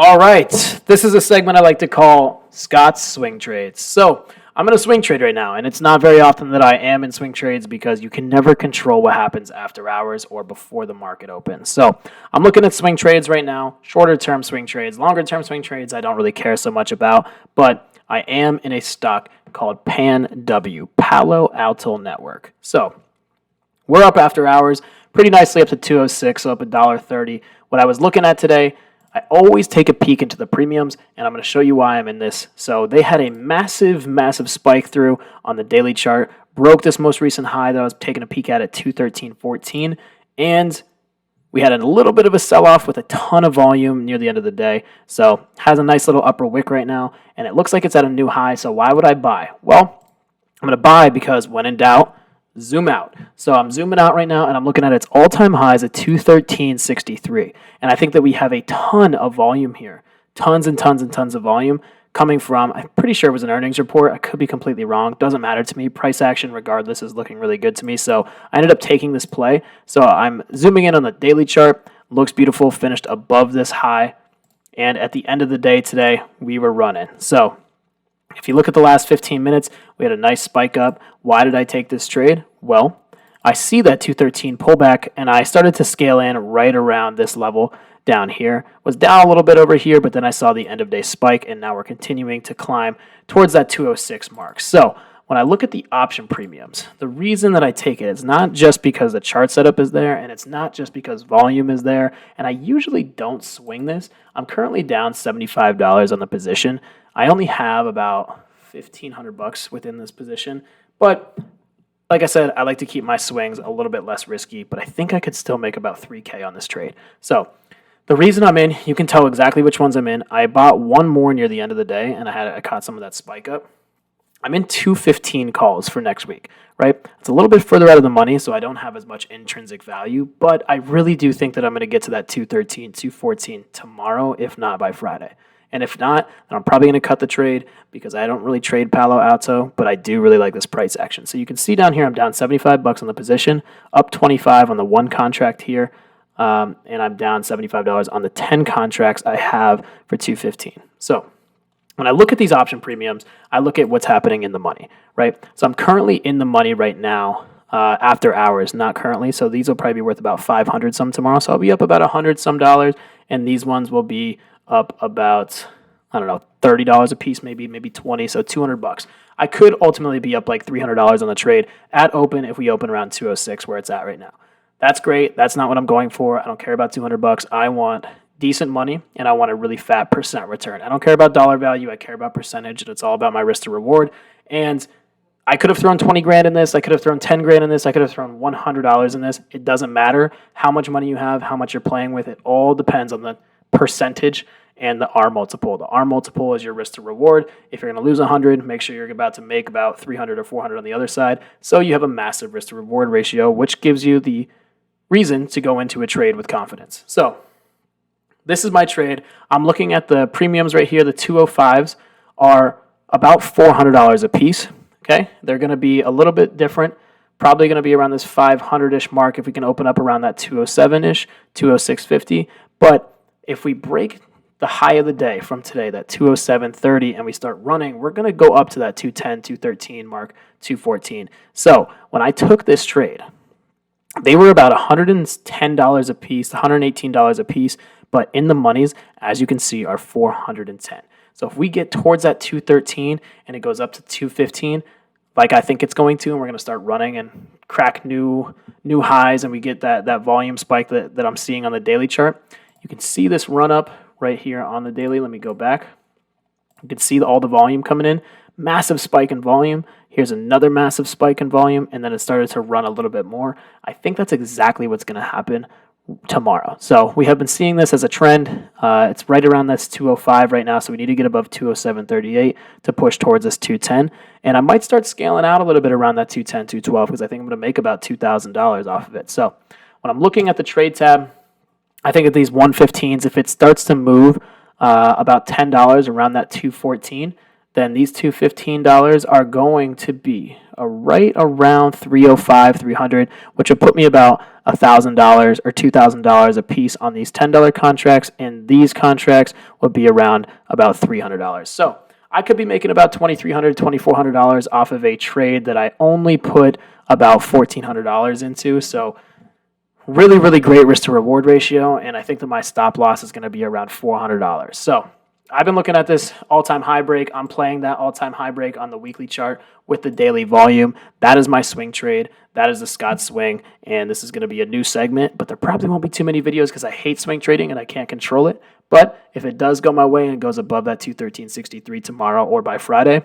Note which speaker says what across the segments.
Speaker 1: All right, this is a segment I like to call Scott's Swing Trades. So I'm in a swing trade right now, and it's not very often that I am in swing trades because you can never control what happens after hours or before the market opens. So I'm looking at swing trades right now, shorter term swing trades, longer term swing trades I don't really care so much about, but I am in a stock called PANW, Palo Alto Network. So we're up after hours, pretty nicely up to 206, so up $1.30. What I was looking at today, I always take a peek into the premiums, and I'm going to show you why I'm in this. So they had a massive spike through on the daily chart, broke this most recent high that I was taking a peek at 213.14, and we had a little bit of a sell-off with a ton of volume near the end of the day. So has a nice little upper wick right now, and it looks like it's at a new high, so why would I buy? Well, I'm going to buy because when in doubt, zoom out. So I'm zooming out right now, and I'm looking at its all-time highs at 213.63. And I think that we have a ton of volume here. Tons and tons and tons of volume coming from, I'm pretty sure it was an earnings report. I could be completely wrong. Doesn't matter to me. Price action, regardless, is looking really good to me. So I ended up taking this play. So I'm zooming in on the daily chart. Looks beautiful. Finished above this high. And at the end of the day today, we were running. So if you look at the last 15 minutes, we had a nice spike up. Why did I take this trade? Well, I see that 213 pullback, and I started to scale in right around this level down here. Was down a little bit over here, but then I saw the end of day spike, and now we're continuing to climb towards that 206 mark. So when I look at the option premiums, the reason that I take it is not just because the chart setup is there, and it's not just because volume is there, and I usually don't swing this. I'm currently down $75 on the position. I only have about $1,500 within this position, but like I said, I like to keep my swings a little bit less risky, but I think I could still make about $3K on this trade. So the reason I'm in, you can tell exactly which ones I'm in. I bought one more near the end of the day, and I caught some of that spike up. I'm in 215 calls for next week, right? It's a little bit further out of the money, so I don't have as much intrinsic value, but I really do think that I'm going to get to that 213, 214 tomorrow, if not by Friday. And if not, then I'm probably going to cut the trade because I don't really trade Palo Alto, but I do really like this price action. So you can see down here, I'm down $75 on the position, up 25 on the one contract here, and I'm down $75 on the 10 contracts I have for 215. So when I look at these option premiums, I look at what's happening in the money, right? So I'm currently in the money right now after hours, not currently. So these will probably be worth about 500 some tomorrow. So I'll be up about 100 some dollars, and these ones will be up about, I don't know, $30 a piece, maybe 20, so $200. I could ultimately be up like $300 on the trade at open if we open around 206 where it's at right now. That's great. That's not what I'm going for. I don't care about $200. I want decent money, and I want a really fat percent return. I don't care about dollar value. I care about percentage, and it's all about my risk to reward. And I could have thrown 20 grand in this. I could have thrown 10 grand in this. I could have thrown $100 in this. It doesn't matter how much money you have, how much you're playing with. It all depends on the percentage and the R multiple. The R multiple is your risk to reward. If you're going to lose 100, make sure you're about to make about 300 or 400 on the other side. So you have a massive risk to reward ratio, which gives you the reason to go into a trade with confidence. So this is my trade. I'm looking at the premiums right here. The 205s are about $400 a piece. Okay, they're going to be a little bit different. Probably going to be around this 500-ish mark if we can open up around that 207-ish, 206.50. But if we break the high of the day from today, that 207.30, and we start running, we're going to go up to that 210, 213 mark, 214. So when I took this trade, they were about $110 a piece, $118 a piece, but in the monies, as you can see, are $410. So if we get towards that 213 and it goes up to 215, like I think it's going to, and we're going to start running and crack new highs, and we get that volume spike that I'm seeing on the daily chart, you can see this run up right here on the daily. Let me go back. You can see all the volume coming in. Massive spike in volume. Here's another massive spike in volume, and then it started to run a little bit more. I think that's exactly what's going to happen tomorrow. So we have been seeing this as a trend. It's right around this 205 right now, so we need to get above 207.38 to push towards this 210. And I might start scaling out a little bit around that 210, 212 because I think I'm going to make about $2,000 off of it. So when I'm looking at the trade tab, I think at these 115s, if it starts to move about $10 around that 214, then these $215 are going to be right around 305, 300, which would put me about $1,000 or $2,000 a piece on these $10 contracts, and these contracts would be around about $300. So I could be making about $2,300, $2,400 off of a trade that I only put about $1,400 into. So really, really great risk to reward ratio, and I think that my stop loss is going to be around $400. So I've been looking at this all-time high break. I'm playing that all-time high break on the weekly chart with the daily volume. That is my swing trade. That is the Scott swing, and this is going to be a new segment, but there probably won't be too many videos because I hate swing trading and I can't control it. But if it does go my way and goes above that 213.63 tomorrow or by Friday,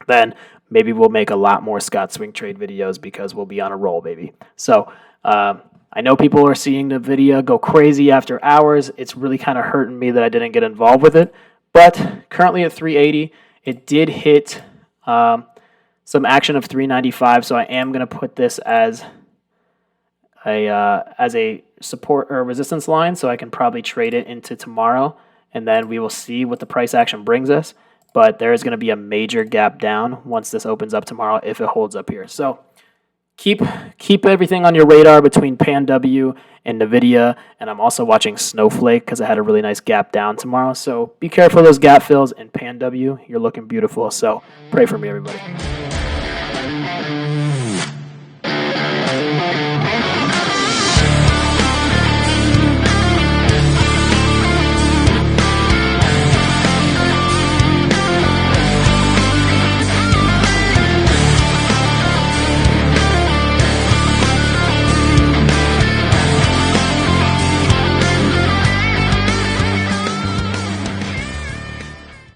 Speaker 1: then maybe we'll make a lot more Scott swing trade videos because we'll be on a roll, baby. So I know people are seeing the video go crazy after hours. It's really kind of hurting me that I didn't get involved with it. But currently at 380, it did hit some action of 395, so I am going to put this as a support or resistance line, so I can probably trade it into tomorrow, and then we will see what the price action brings us. But there is going to be a major gap down once this opens up tomorrow if it holds up here. So keep everything on your radar between PANW and NVIDIA, and I'm also watching Snowflake because I had a really nice gap down tomorrow. So be careful of those gap fills, and PANW, you're looking beautiful. So pray for me, everybody.